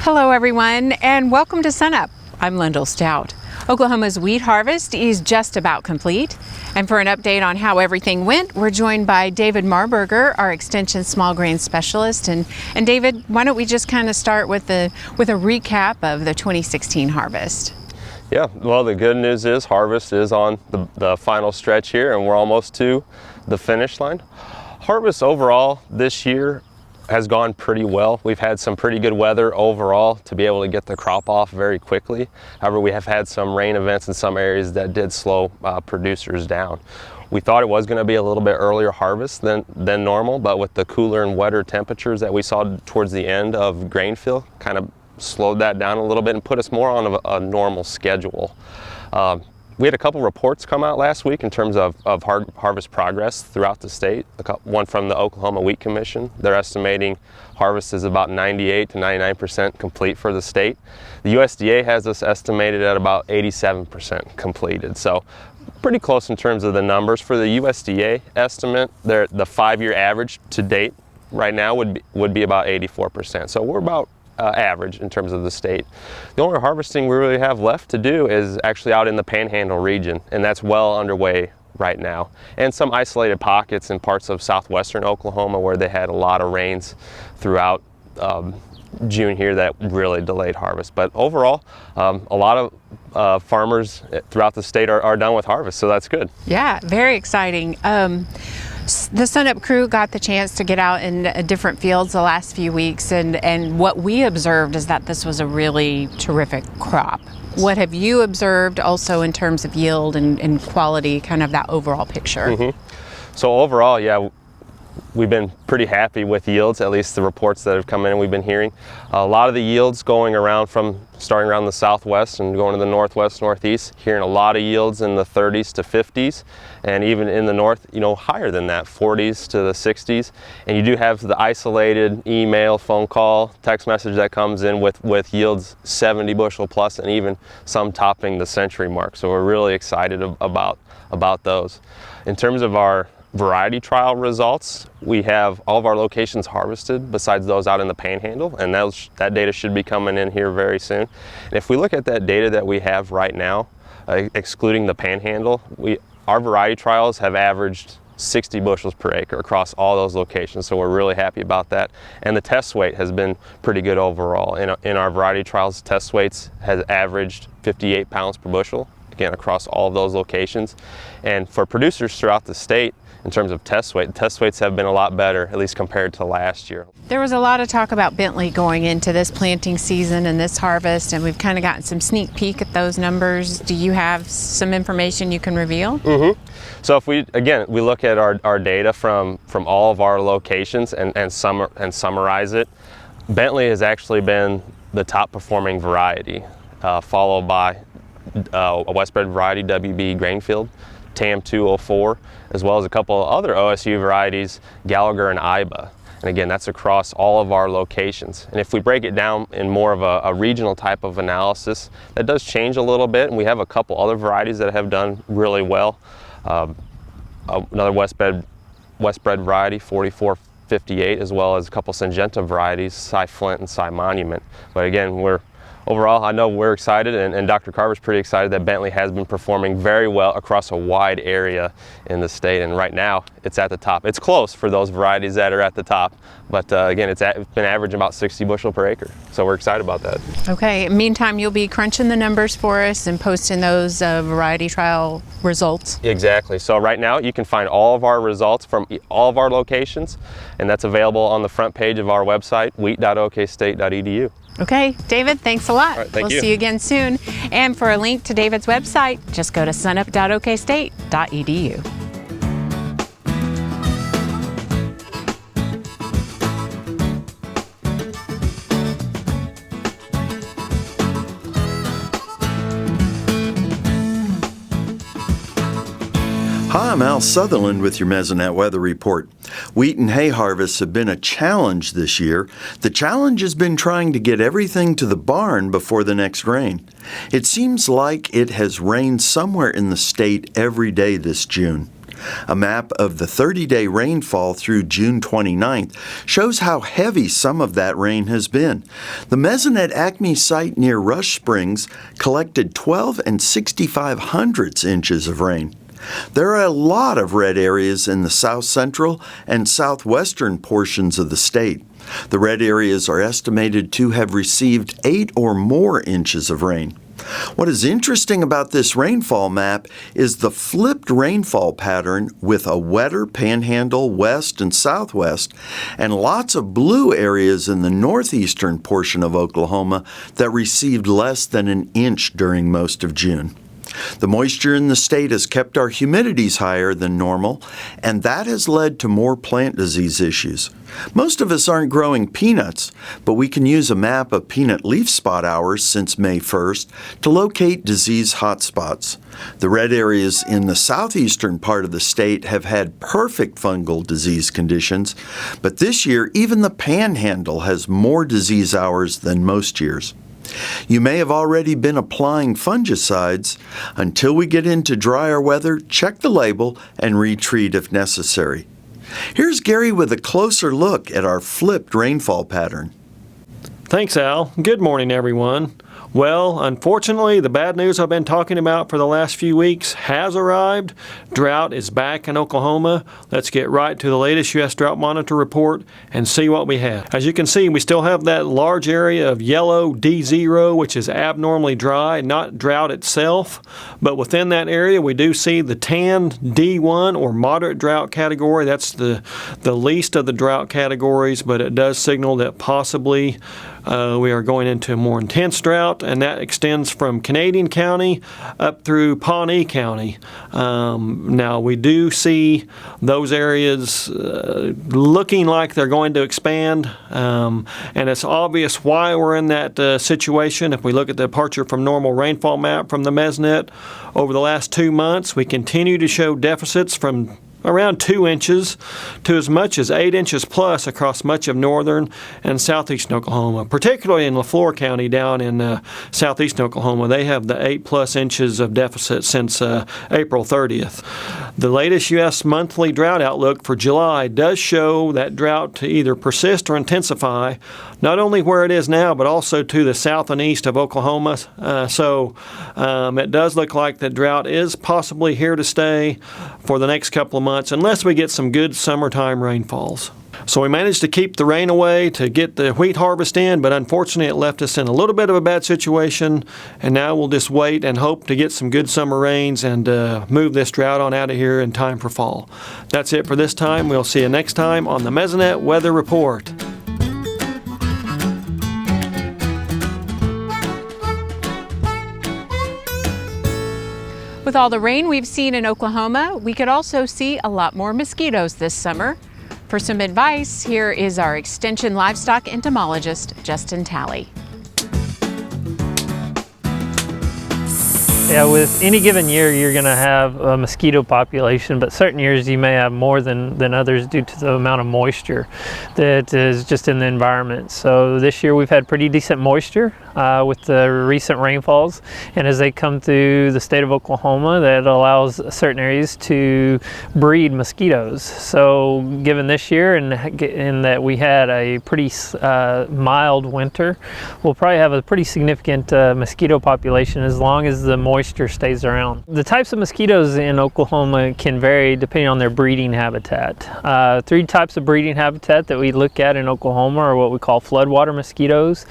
Hello everyone, and welcome to SUNUP. I'm Lyndall Stout. Oklahoma's wheat harvest is just about complete, and for an update on how everything went, we're joined by David Marburger, our Extension Small Grain Specialist. And David, why don't we just kind of start with a recap of the 2016 harvest? Yeah, well, the good news is harvest is on the final stretch here, and we're almost to the finish line. Harvest overall this year has gone pretty well. We've had some pretty good weather overall to be able to get the crop off very quickly. However, we have had some rain events in some areas that did slow producers down. We thought it was going to be a little bit earlier harvest than normal, but with the cooler and wetter temperatures that we saw towards the end of grain fill, kind of slowed that down a little bit and put us more on a normal schedule. We had a couple reports come out last week in terms of harvest progress throughout the state. One from the Oklahoma Wheat Commission. They're estimating harvest is about 98 to 99% complete for the state. The USDA has us estimated at about 87% completed. So pretty close in terms of the numbers. For the USDA estimate, the 5-year average to date right now would be about 84%. So we're about average in terms of the state. The only harvesting we really have left to do is actually out in the Panhandle region, and that's well underway right now. And some isolated pockets in parts of southwestern Oklahoma where they had a lot of rains throughout June here that really delayed harvest. But overall, a lot of farmers throughout the state are done with harvest, so that's good. Yeah, very exciting. The SUNUP crew got the chance to get out in different fields the last few weeks, and what we observed is that this was a really terrific crop. What have you observed also in terms of yield and quality, kind of that overall picture? Mm-hmm. So overall, yeah, we've been pretty happy with yields, at least the reports that have come in and we've been hearing. A lot of the yields going around starting around the southwest and going to the northwest, northeast, hearing a lot of yields in the 30s to 50s, and even in the north, higher than that, 40s to the 60s. And you do have the isolated email, phone call, text message that comes in with yields 70 bushel plus, and even some topping the century mark. So we're really excited about those. In terms of our variety trial results, we have all of our locations harvested besides those out in the Panhandle, and that data should be coming in here very soon. And if we look at that data that we have right now, excluding the Panhandle, our variety trials have averaged 60 bushels per acre across all those locations, so we're really happy about that. And the test weight has been pretty good overall. In our variety trials, test weights has averaged 58 pounds per bushel, again across all of those locations. And for producers throughout the state, in terms of test weights have been a lot better, at least compared to last year. There was a lot of talk about Bentley going into this planting season and this harvest, and we've kind of gotten some sneak peek at those numbers. Do you have some information you can reveal? Mm-hmm. So if we look at our data from all of our locations and summarize it, Bentley has actually been the top performing variety, followed by a Westbred variety, WB Grainfield, TAM 204, as well as a couple of other OSU varieties, Gallagher and Iba. And again, that's across all of our locations. And if we break it down in more of a regional type of analysis, that does change a little bit. And we have a couple other varieties that have done really well. Another Westbred variety, 4458, as well as a couple Syngenta varieties, Cy Flint and Cy Monument. But again, overall, I know we're excited, and Dr. Carver's pretty excited that Bentley has been performing very well across a wide area in the state, and right now it's at the top. It's close for those varieties that are at the top, but again, it's been averaging about 60 bushel per acre, so we're excited about that. Okay, meantime, you'll be crunching the numbers for us and posting those variety trial results? Exactly. So right now you can find all of our results from all of our locations, and that's available on the front page of our website, wheat.okstate.edu. Okay, David, thanks a lot. All right, thank you. We'll see you again soon. And for a link to David's website, just go to sunup.okstate.edu. Hi, I'm Al Sutherland with your Mesonet weather report. Wheat and hay harvests have been a challenge this year. The challenge has been trying to get everything to the barn before the next rain. It seems like it has rained somewhere in the state every day this June. A map of the 30-day rainfall through June 29th shows how heavy some of that rain has been. The Mesonet Acme site near Rush Springs collected 12 65/100 inches of rain. There are a lot of red areas in the south central and southwestern portions of the state. The red areas are estimated to have received 8 or more inches of rain. What is interesting about this rainfall map is the flipped rainfall pattern with a wetter panhandle west and southwest and lots of blue areas in the northeastern portion of Oklahoma that received less than an inch during most of June. The moisture in the state has kept our humidities higher than normal, and that has led to more plant disease issues. Most of us aren't growing peanuts, but we can use a map of peanut leaf spot hours since May 1st to locate disease hotspots. The red areas in the southeastern part of the state have had perfect fungal disease conditions, but this year even the panhandle has more disease hours than most years. You may have already been applying fungicides. Until we get into drier weather, check the label and retreat if necessary. Here's Gary with a closer look at our flipped rainfall pattern. Thanks, Al. Good morning, everyone. Well, unfortunately, the bad news I've been talking about for the last few weeks has arrived. Drought is back in Oklahoma. Let's get right to the latest U.S. Drought Monitor report and see what we have. As you can see, we still have that large area of yellow D0, which is abnormally dry, not drought itself. But within that area, we do see the tan D1 or moderate drought category. That's the least of the drought categories, but it does signal that possibly we are going into a more intense drought, and that extends from Canadian County up through Pawnee County. Now, we do see those areas looking like they're going to expand, and it's obvious why we're in that situation. If we look at the departure from normal rainfall map from the Mesonet, over the last 2 months, we continue to show deficits from around 2 inches to as much as 8 inches plus across much of northern and southeastern Oklahoma, particularly in LaFleur County down in southeastern Oklahoma. They have the 8+ inches of deficit since April 30th. The latest U.S. monthly drought outlook for July does show that drought to either persist or intensify, not only where it is now, but also to the south and east of Oklahoma. So it does look like the drought is possibly here to stay for the next couple of months, unless we get some good summertime rainfalls. So we managed to keep the rain away to get the wheat harvest in, but unfortunately it left us in a little bit of a bad situation, and now we'll just wait and hope to get some good summer rains and move this drought on out of here in time for fall. That's it for this time. We'll see you next time on the Mesonet Weather Report. With all the rain we've seen in Oklahoma, we could also see a lot more mosquitoes this summer. For some advice, here is our Extension Livestock entomologist, Justin Talley. Yeah, with any given year, you're going to have a mosquito population, but certain years you may have more than others due to the amount of moisture that is just in the environment. So this year we've had pretty decent moisture with the recent rainfalls, and as they come through the state of Oklahoma, that allows certain areas to breed mosquitoes. So given this year and in that we had a pretty mild winter, we'll probably have a pretty significant mosquito population as long as the moisture stays around. The types of mosquitoes in Oklahoma can vary depending on their breeding habitat. 3 types of breeding habitat that we look at in Oklahoma are what we call floodwater mosquitoes,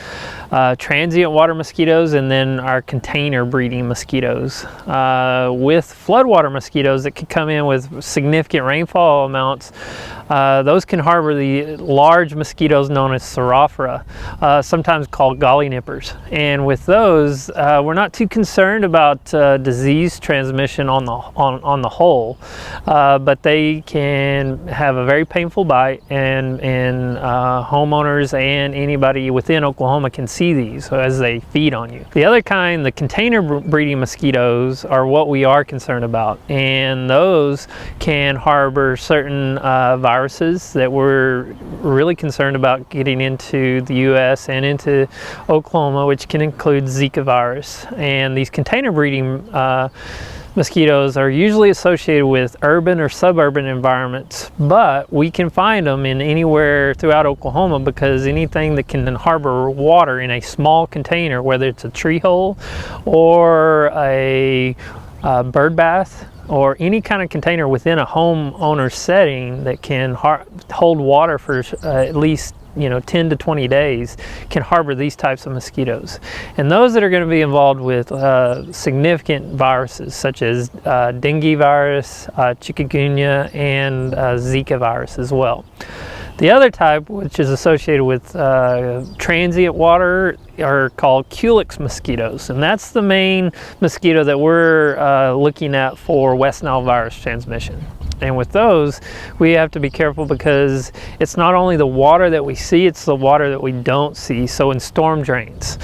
transient water mosquitoes, and then our container breeding mosquitoes. With floodwater mosquitoes that could come in with significant rainfall amounts, those can harbor the large mosquitoes known as Saurophora, sometimes called golly nippers. And with those, we're not too concerned about disease transmission on the whole, but they can have a very painful bite, and homeowners and anybody within Oklahoma can see these as they feed on you. The other kind, the container breeding mosquitoes, are what we are concerned about, and those can harbor certain viruses that we're really concerned about getting into the U.S. and into Oklahoma, which can include Zika virus. And these container breeding mosquitoes are usually associated with urban or suburban environments, but we can find them in anywhere throughout Oklahoma, because anything that can harbor water in a small container, whether it's a tree hole or a bird bath or any kind of container within a homeowner setting that can hold water for at least 10 to 20 days, can harbor these types of mosquitoes. And those that are going to be involved with significant viruses such as dengue virus, chikungunya, and Zika virus as well. The other type, which is associated with transient water, are called Culex mosquitoes, and that's the main mosquito that we're looking at for West Nile virus transmission. And with those, we have to be careful, because it's not only the water that we see, it's the water that we don't see. So in storm drains,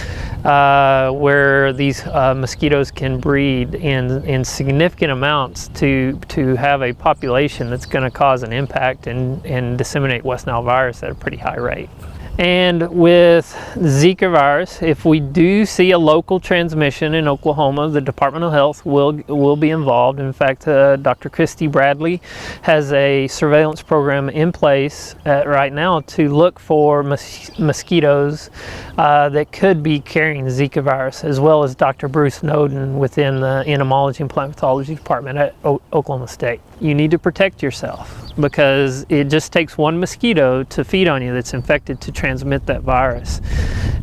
where these mosquitoes can breed in significant amounts to have a population that's going to cause an impact and disseminate West Nile virus at a pretty high rate. And with Zika virus, if we do see a local transmission in Oklahoma, the Department of Health will be involved. In fact, Dr. Christy Bradley has a surveillance program in place right now to look for mosquitoes that could be carrying Zika virus, as well as Dr. Bruce Noden within the Entomology and Plant Pathology Department at Oklahoma State. You need to protect yourself, because it just takes one mosquito to feed on you that's infected to transmit that virus.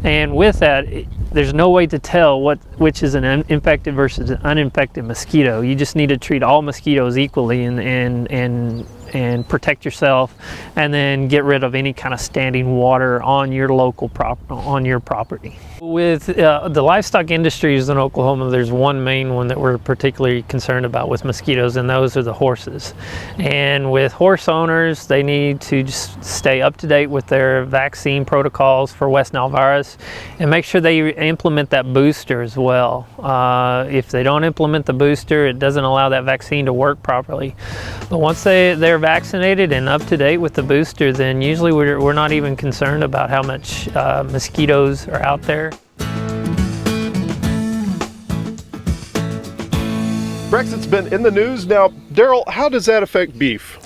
And with that, there's no way to tell which is an infected versus an uninfected mosquito. You just need to treat all mosquitoes equally and protect yourself, and then get rid of any kind of standing water on your local property. With the livestock industries in Oklahoma, there's one main one that we're particularly concerned about with mosquitoes, and those are the horses. And with horse owners, they need to just stay up to date with their vaccine protocols for West Nile virus, and make sure they implement that booster as well. If they don't implement the booster, it doesn't allow that vaccine to work properly. But once they're vaccinated and up to date with the booster, then usually we're not even concerned about how much mosquitoes are out there. Brexit's been in the news. Now, Daryl, how does that affect beef?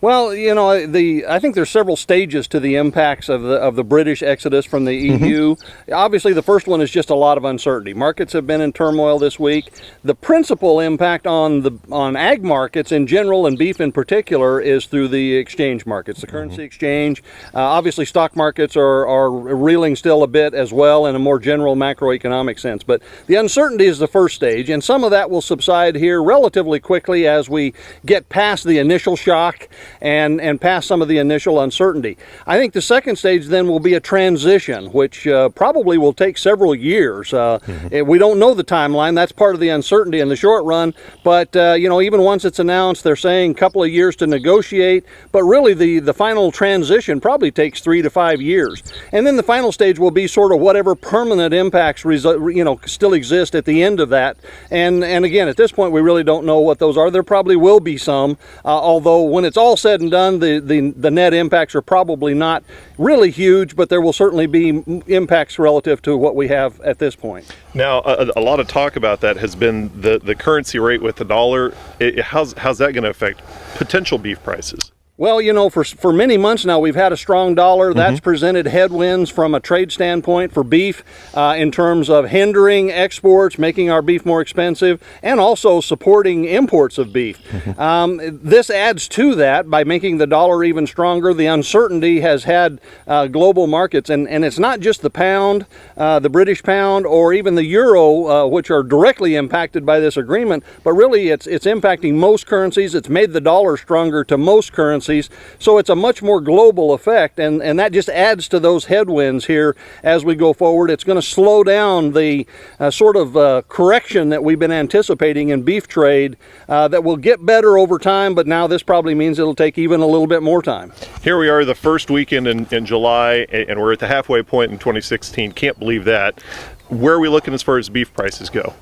Well, I think there's several stages to the impacts of the British exodus from the EU. Obviously, the first one is just a lot of uncertainty. Markets have been in turmoil this week. The principal impact on ag markets in general, and beef in particular, is through the exchange markets, the currency exchange. Obviously, stock markets are reeling still a bit as well in a more general macroeconomic sense. But the uncertainty is the first stage, and some of that will subside here relatively quickly as we get past the initial shock and past some of the initial uncertainty. I think the second stage then will be a transition, which probably will take several years. We don't know the timeline. That's part of the uncertainty in the short run. But even once it's announced, they're saying a couple of years to negotiate. But really, the final transition probably takes 3 to 5 years. And then the final stage will be sort of whatever permanent impacts still exist at the end of that. And again, at this point, we really don't know what those are. There probably will be some, although when it's all said and done, the net impacts are probably not really huge, but there will certainly be impacts relative to what we have at this point. Now, a lot of talk about that has been the currency rate with the dollar. How's that going to affect potential beef prices? Well, for many months now, we've had a strong dollar. That's presented headwinds from a trade standpoint for beef in terms of hindering exports, making our beef more expensive, and also supporting imports of beef. This adds to that by making the dollar even stronger. The uncertainty has had global markets, and it's not just the pound, the British pound, or even the euro, which are directly impacted by this agreement, but really it's impacting most currencies. It's made the dollar stronger to most currencies. efficiencies. So it's a much more global effect, and that just adds to those headwinds here as we go forward. It's going to slow down the sort of correction that we've been anticipating in beef trade that will get better over time, but now this probably means it'll take even a little bit more time. Here we are the first weekend in July, and we're at the halfway point in 2016. Can't believe that. Where are we looking as far as beef prices go?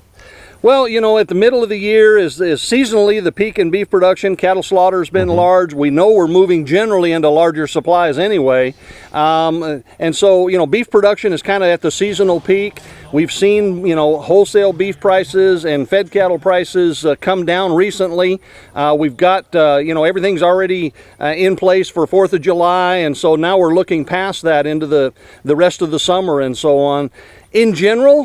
Well, you know, at the middle of the year is seasonally the peak in beef production. Cattle slaughter has been large. We know we're moving generally into larger supplies anyway. And so, you know, beef production is kind of at the seasonal peak. We've seen, you know, wholesale beef prices and fed cattle prices come down recently. We've got, you know, everything's already in place for 4th of July. And so now we're looking past that into the rest of the summer and so on. In general,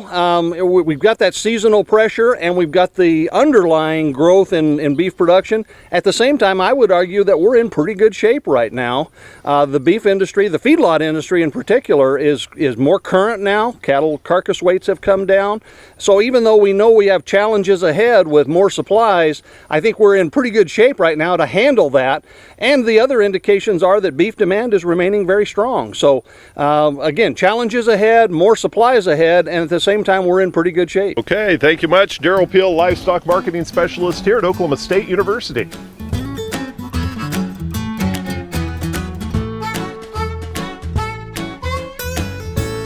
we've got that seasonal pressure and we've got the underlying growth in beef production. At the same time, I would argue that we're in pretty good shape right now. The beef industry, the feedlot industry in particular, is more current now. Cattle carcass weights have come down. So even though we know we have challenges ahead with more supplies, I think we're in pretty good shape right now to handle that. And the other indications are that beef demand is remaining very strong. So again, challenges ahead, more supplies ahead, and at the same time we're in pretty good shape. Okay, thank you much. Daryl Peel, Livestock Marketing Specialist here at Oklahoma State University.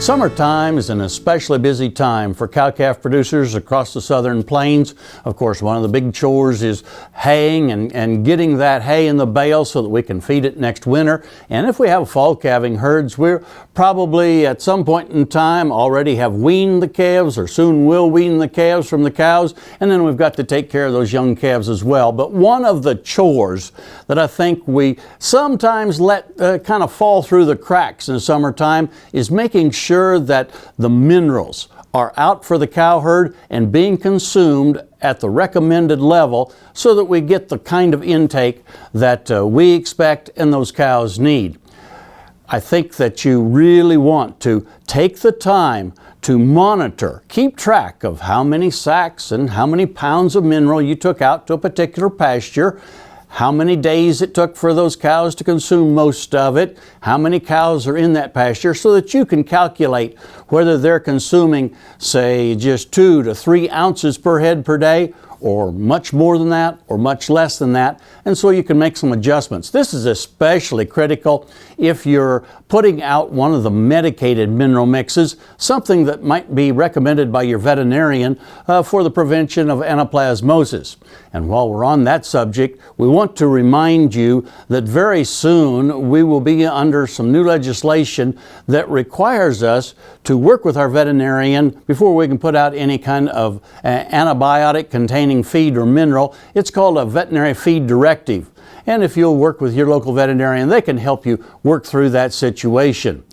Summertime is an especially busy time for cow-calf producers across the southern plains. Of course, one of the big chores is haying and getting that hay in the bale so that we can feed it next winter. And if we have fall calving herds, we're probably at some point in time already have weaned the calves or soon will wean the calves from the cows. And then we've got to take care of those young calves as well. But one of the chores that I think we sometimes let kind of fall through the cracks in the summertime is making sure that the minerals are out for the cow herd and being consumed at the recommended level so that we get the kind of intake that we expect and those cows need. I think that you really want to take the time to monitor, keep track of how many sacks and how many pounds of mineral you took out to a particular pasture, how many days it took for those cows to consume most of it, how many cows are in that pasture, so that you can calculate whether they're consuming, say, just 2 to 3 ounces per head per day, or much more than that, or much less than that, and so you can make some adjustments. This is especially critical if you're putting out one of the medicated mineral mixes, something that might be recommended by your veterinarian for the prevention of anaplasmosis. And while we're on that subject, we want to remind you that very soon we will be under some new legislation that requires us to work with our veterinarian before we can put out any kind of antibiotic containing feed or mineral. It's called a veterinary feed directive. And if you'll work with your local veterinarian, they can help you work through that situation.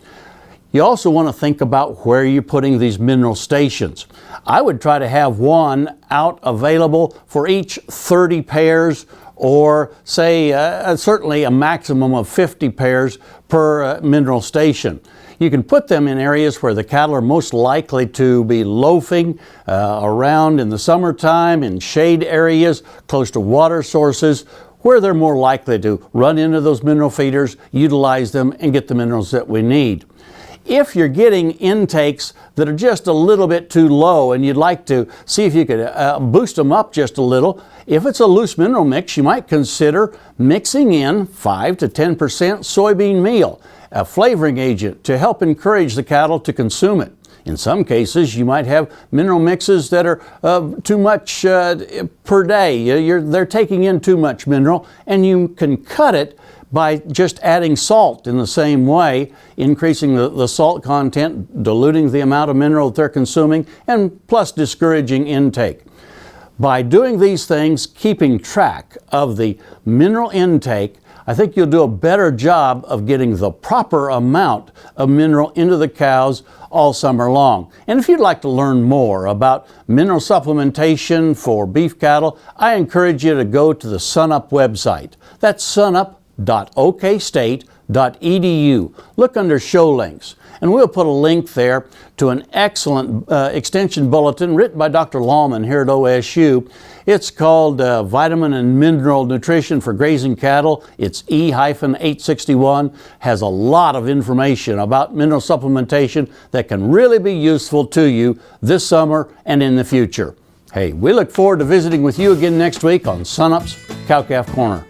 You also want to think about where you're putting these mineral stations. I would try to have one out available for each 30 pairs, or say certainly a maximum of 50 pairs per mineral station. You can put them in areas where the cattle are most likely to be loafing around in the summertime, in shade areas, close to water sources, where they're more likely to run into those mineral feeders, utilize them, and get the minerals that we need. If you're getting intakes that are just a little bit too low and you'd like to see if you could boost them up just a little, if it's a loose mineral mix, you might consider mixing in 5 to 10% soybean meal, a flavoring agent to help encourage the cattle to consume it. In some cases, you might have mineral mixes that are too much per day. They're taking in too much mineral, and you can cut it by just adding salt in the same way, increasing the salt content, diluting the amount of mineral that they're consuming, and plus discouraging intake. By doing these things, keeping track of the mineral intake, I think you'll do a better job of getting the proper amount of mineral into the cows all summer long. And if you'd like to learn more about mineral supplementation for beef cattle, I encourage you to go to the SUNUP website. That's sunup.okstate.edu. Look under show links And we'll put a link there to an excellent extension bulletin written by Dr. Lawman here at OSU. It's called Vitamin and Mineral Nutrition for Grazing Cattle. It's E-861, has a lot of information about mineral supplementation that can really be useful to you this summer and in the future. Hey, we look forward to visiting with you again next week on SUNUP's Cow-Calf Corner.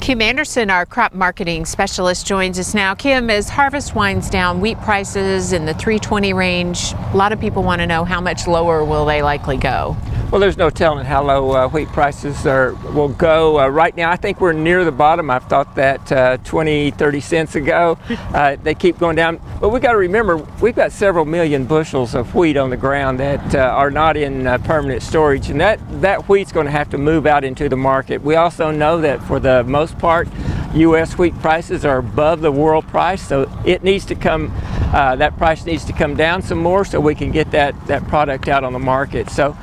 Kim Anderson, our crop marketing specialist, joins us now. Kim, as harvest winds down, wheat prices in the 320 range, a lot of people want to know how much lower will they likely go? Well, there's no telling how low wheat prices will go. Right now, I think we're near the bottom. I've thought that 20, 30 cents ago. They keep going down. But we got to remember, we've got several million bushels of wheat on the ground that are not in permanent storage. And that wheat's going to have to move out into the market. We also know that for the most part, U.S. wheat prices are above the world price. So it needs to come, that price needs to come down some more so we can get that product out on the market. So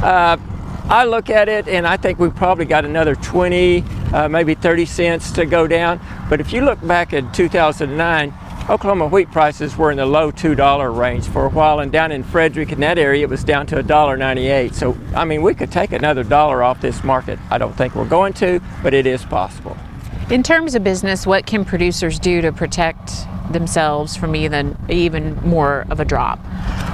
I look at it and I think we've probably got another 20, maybe 30 cents to go down. But if you look back at 2009, Oklahoma wheat prices were in the low $2 range for a while, and down in Frederick in that area it was down to $1.98. So I mean, we could take another $1 off this market. I don't think we're going to, but it is possible. In terms of business, what can producers do to protect themselves from even more of a drop?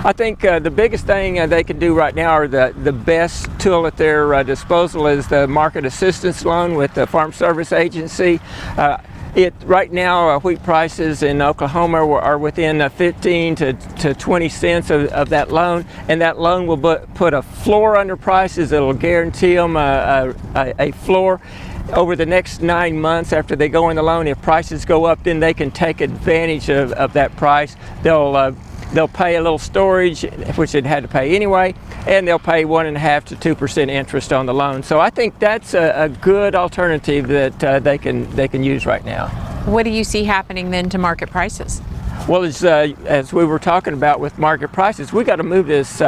I think the biggest thing they can do right now, or the best tool at their disposal, is the market assistance loan with the Farm Service Agency. Right now, wheat prices in Oklahoma are within 15 to 20 cents of that loan, and that loan will put a floor under prices. It'll guarantee them a floor. Over the next 9 months after they go in the loan, if prices go up, then they can take advantage of that price. They'll pay a little storage, which they'd had to pay anyway, and they'll pay 1.5% to 2% interest on the loan. So I think that's a good alternative that they can use right now. What do you see happening then to market prices? Well, as we were talking about with market prices, we got to move this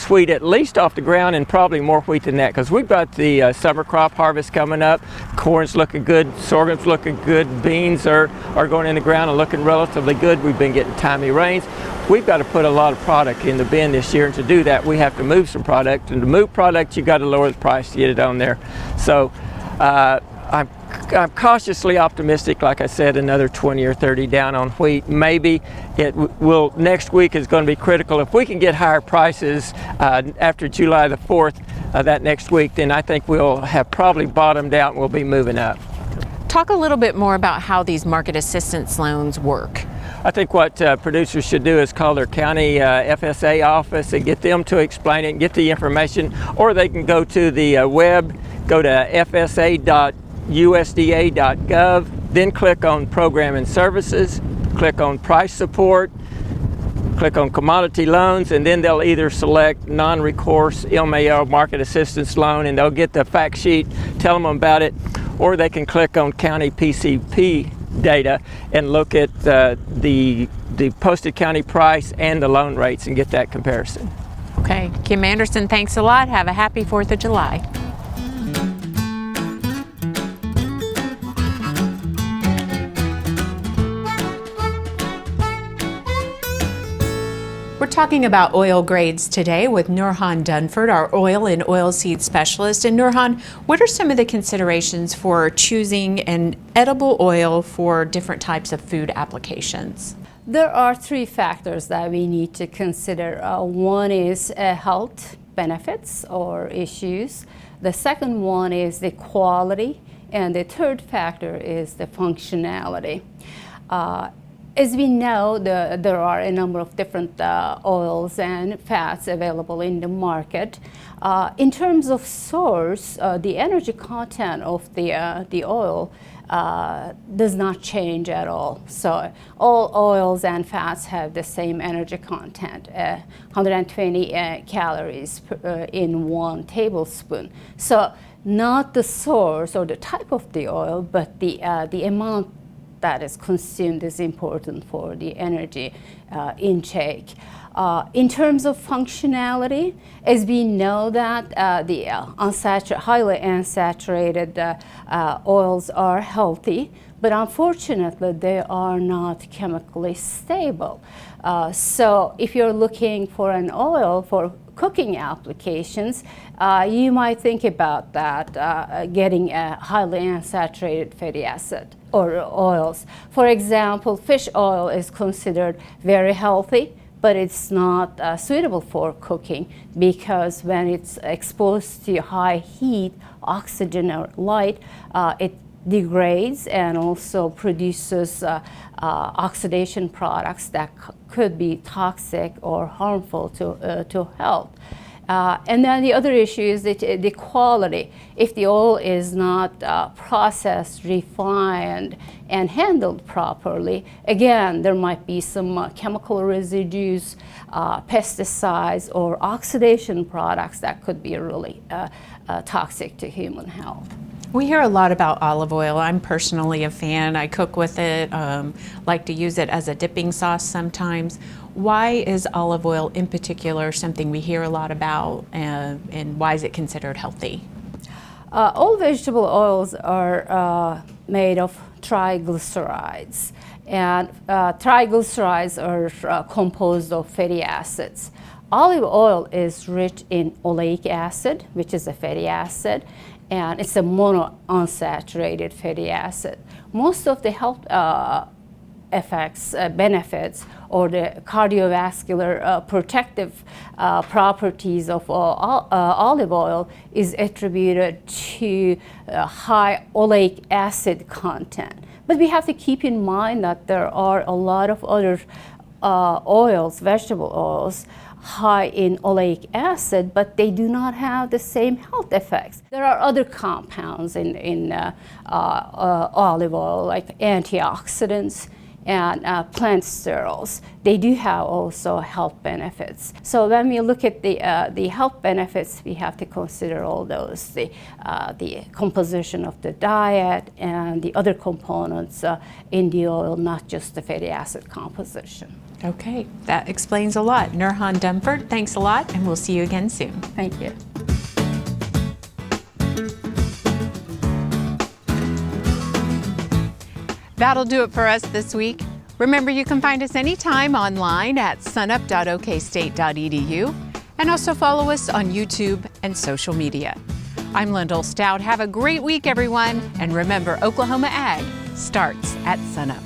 wheat at least off the ground, and probably more wheat than that, because we've got the summer crop harvest coming up. Corn's looking good, sorghum's looking good, beans are going in the ground and looking relatively good. We've been getting timely rains. We've got to put a lot of product in the bin this year, and to do that we have to move some product, and to move product you got to lower the price to get it on there. So I'm cautiously optimistic, like I said, another 20 or 30 down on wheat. Maybe it will, next week is going to be critical. If we can get higher prices after July the 4th, that next week, then I think we'll have probably bottomed out and we'll be moving up. Talk a little bit more about how these market assistance loans work. I think what producers should do is call their county FSA office and get them to explain it and get the information, or they can go to the web, go to fsa.usda.gov, then click on Program and Services, click on Price Support, click on Commodity Loans, and then they'll either select Non-Recourse MAL Market Assistance Loan, and they'll get the fact sheet, tell them about it, or they can click on County PCP data and look at the posted county price and the loan rates and get that comparison. Okay, Kim Anderson, thanks a lot. Have a happy 4th of July. We're talking about oil grades today with Nurhan Dunford, our oil and oilseed specialist. And Nurhan, what are some of the considerations for choosing an edible oil for different types of food applications? There are 3 factors that we need to consider. One is health benefits or issues. The second one is the quality. And the third factor is the functionality. As we know, there are a number of different oils and fats available in the market. In terms of source, the energy content of the oil does not change at all. So all oils and fats have the same energy content, 120 calories in 1 tablespoon. So not the source or the type of the oil, but the amount that is consumed is important for the energy intake. In terms of functionality, as we know that the highly unsaturated oils are healthy, but unfortunately they are not chemically stable. So if you're looking for an oil for cooking applications, you might think about that, getting a highly unsaturated fatty acid or oils. For example, fish oil is considered very healthy, but it's not suitable for cooking because when it's exposed to high heat, oxygen or light, it degrades and also produces oxidation products that could be toxic or harmful to health. And then the other issue is the quality. If the oil is not processed, refined, and handled properly, again, there might be some chemical residues, pesticides, or oxidation products that could be really toxic to human health. We hear a lot about olive oil. I'm personally a fan. I cook with it, like to use it as a dipping sauce sometimes. Why is olive oil in particular something we hear a lot about, and why is it considered healthy? All vegetable oils are made of triglycerides, and triglycerides are composed of fatty acids. Olive oil is rich in oleic acid, which is a fatty acid, and it's a monounsaturated fatty acid. Most of the health benefits, or the cardiovascular protective properties of olive oil is attributed to high oleic acid content. But we have to keep in mind that there are a lot of other oils, vegetable oils, high in oleic acid, but they do not have the same health effects. There are other compounds in olive oil, like antioxidants and plant sterols. They do have also health benefits. So when we look at the health benefits, we have to consider all those, the composition of the diet and the other components in the oil, not just the fatty acid composition. Okay, that explains a lot. Nurhan Dunford, thanks a lot, and we'll see you again soon. Thank you. That'll do it for us this week. Remember, you can find us anytime online at sunup.okstate.edu, and also follow us on YouTube and social media. I'm Lyndall Stout. Have a great week, everyone, and remember, Oklahoma Ag starts at sunup.